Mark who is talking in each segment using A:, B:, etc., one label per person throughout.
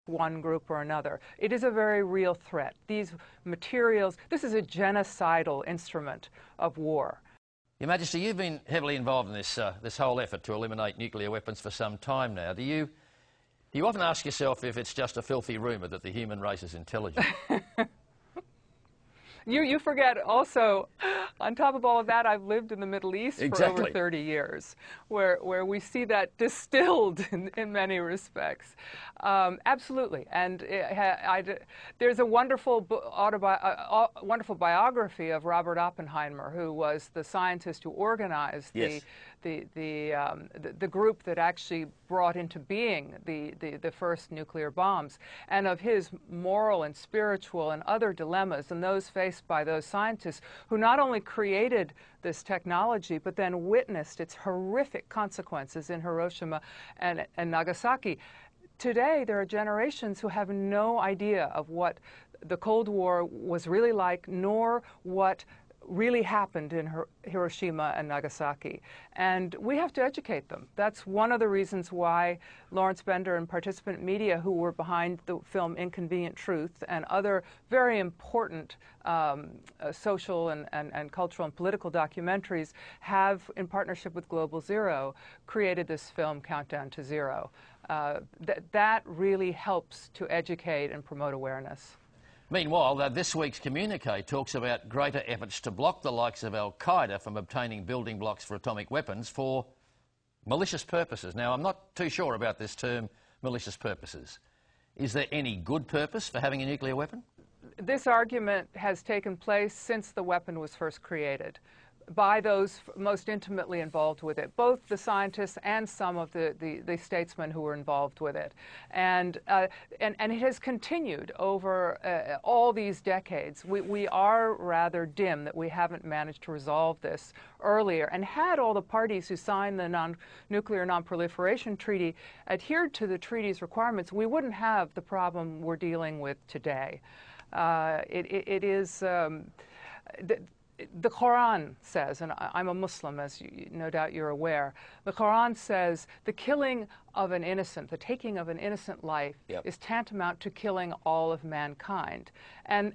A: one group or another. It is a very real threat. These materials, this is a genocidal instrument of war.
B: Your Majesty, you've been heavily involved in this whole effort to eliminate nuclear weapons for some time now. Do you often ask yourself if it's just a filthy rumour that the human race is intelligent?
A: You forget also, on top of all of that, I've lived in the Middle East for over 30 years, where we see that distilled in many respects. Absolutely. And there's a wonderful wonderful biography of Robert Oppenheimer, who was the scientist who organized the group that actually brought into being the first nuclear bombs, and of his moral and spiritual and other dilemmas, and those faced by those scientists who not only created this technology but then witnessed its horrific consequences in Hiroshima and Nagasaki. Today there are generations who have no idea of what the Cold War was really like, nor what really happened in Hiroshima and Nagasaki. And we have to educate them. That's one of the reasons why Lawrence Bender and Participant Media, who were behind the film Inconvenient Truth and other very important social and cultural and political documentaries, have, in partnership with Global Zero, created this film Countdown to Zero. That really helps to educate and promote awareness.
B: Meanwhile, this week's communique talks about greater efforts to block the likes of Al-Qaeda from obtaining building blocks for atomic weapons for malicious purposes. Now, I'm not too sure about this term, malicious purposes. Is there any good purpose for having a nuclear weapon?
A: This argument has taken place since the weapon was first created by those most intimately involved with it, both the scientists and some of the statesmen who were involved with it. And it has continued over all these decades. We are rather dim that we haven't managed to resolve this earlier. And had all the parties who signed the Nuclear Non-Proliferation Treaty adhered to the treaty's requirements, we wouldn't have the problem we're dealing with today. It is... The Quran says, and I'm a Muslim, as no doubt you're aware, the Quran says the killing of an innocent, the taking of an innocent life is tantamount to killing all of mankind. And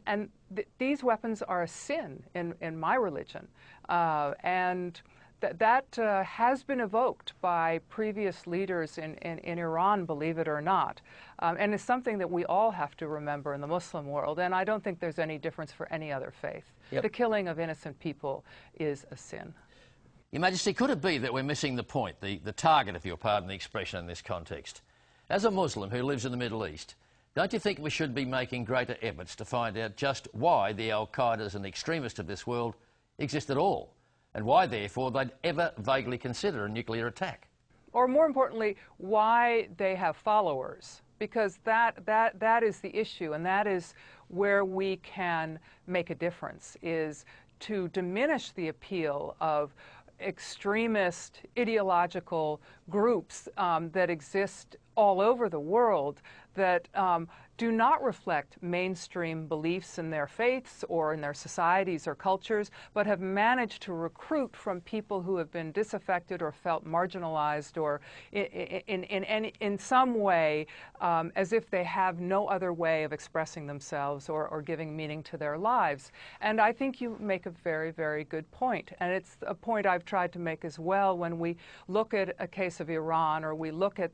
A: these weapons are a sin in my religion. And that has been evoked by previous leaders in Iran, believe it or not. And it's something that we all have to remember in the Muslim world, and I don't think there's any difference for any other faith. The killing of innocent people is a sin.
B: Your Majesty, could it be that we're missing the point, the target, if you'll pardon the expression in this context? As a Muslim who lives in the Middle East, don't you think we should be making greater efforts to find out just why the Al-Qaedas and the extremists of this world exist at all, and why, therefore, they'd ever vaguely consider a nuclear attack?
A: Or more importantly, why they have followers. Because that is the issue, and that is where we can make a difference, is to diminish the appeal of extremist ideological groups that exist all over the world that do not reflect mainstream beliefs in their faiths or in their societies or cultures, but have managed to recruit from people who have been disaffected or felt marginalized or in some way as if they have no other way of expressing themselves or giving meaning to their lives. And I think you make a very, very good point. And it's a point I've tried to make as well when we look at a case of Iran, or we look at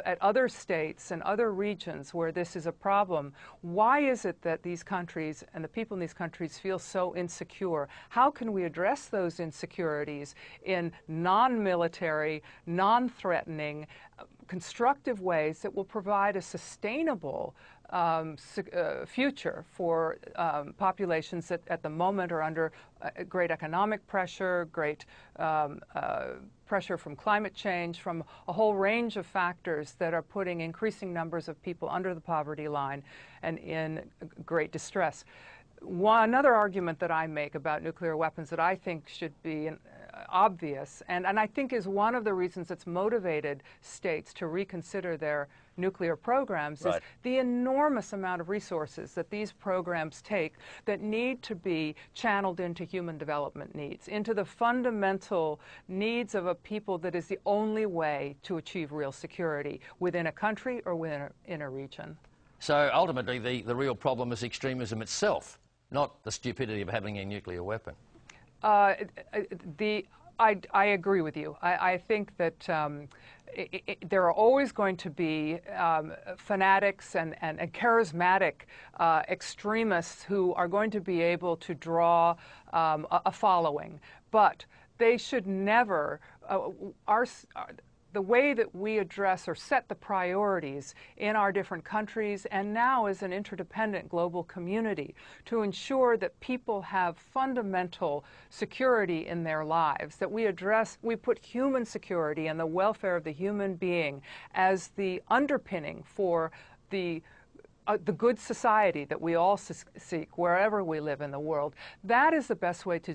A: at other states and other regions where this is a problem. Why is it that these countries and the people in these countries feel so insecure? How can we address those insecurities in non-military, non-threatening, constructive ways that will provide a sustainable future for populations that at the moment are under great economic pressure, great pressure from climate change, from a whole range of factors that are putting increasing numbers of people under the poverty line and in great distress. Another argument that I make about nuclear weapons that I think should be obvious, and I think is one of the reasons it's motivated states to reconsider their nuclear programs is
B: Right.
A: the enormous amount of resources that these programs take that need to be channeled into human development needs, into the fundamental needs of a people that is the only way to achieve real security within a country or within a region.
B: So ultimately the real problem is extremism itself, not the stupidity of having a nuclear weapon.
A: I agree with you. I think that there are always going to be fanatics and charismatic extremists who are going to be able to draw a following, but they should never, the way that we address or set the priorities in our different countries and now as an interdependent global community to ensure that people have fundamental security in their lives, that we put human security and the welfare of the human being as the underpinning for the good society that we all seek wherever we live in the world. That is the best way to